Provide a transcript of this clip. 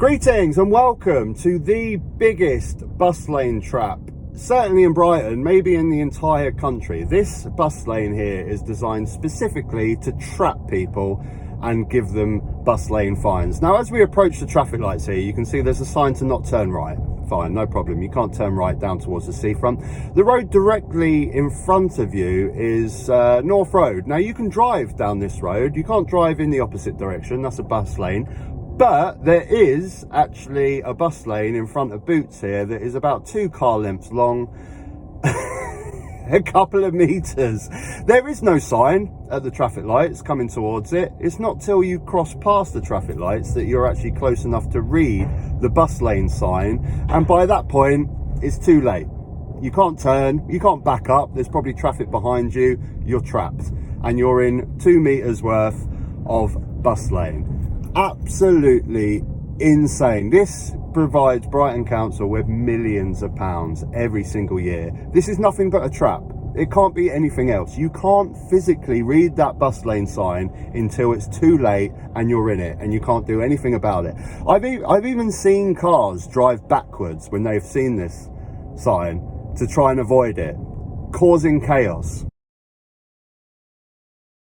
Greetings and welcome to the biggest bus lane trap, certainly in Brighton, maybe in the entire country. This bus lane here is designed specifically to trap people and give them bus lane fines. Now, as we approach the traffic lights here, you can see there's a sign to not turn right. Fine, no problem. You can't turn right down towards the seafront. The road directly in front of you is North Road. Now, you can drive down this road. You can't drive in the opposite direction. That's a bus lane. But there is actually a bus lane in front of Boots here that is about 2 car lengths long, a couple of meters. There is no sign at the traffic lights coming towards it. It's not till you cross past the traffic lights that you're actually close enough to read the bus lane sign. And by that point, it's too late. You can't turn, you can't back up. There's probably traffic behind you. You're trapped and you're in 2 meters worth of bus lane. Absolutely insane. This provides Brighton Council with millions of pounds every single year. This is nothing but a trap. It can't be anything else. You can't physically read that bus lane sign until it's too late and you're in it and you can't do anything about it. I've even seen cars drive backwards when they've seen this sign to try and avoid it, causing chaos.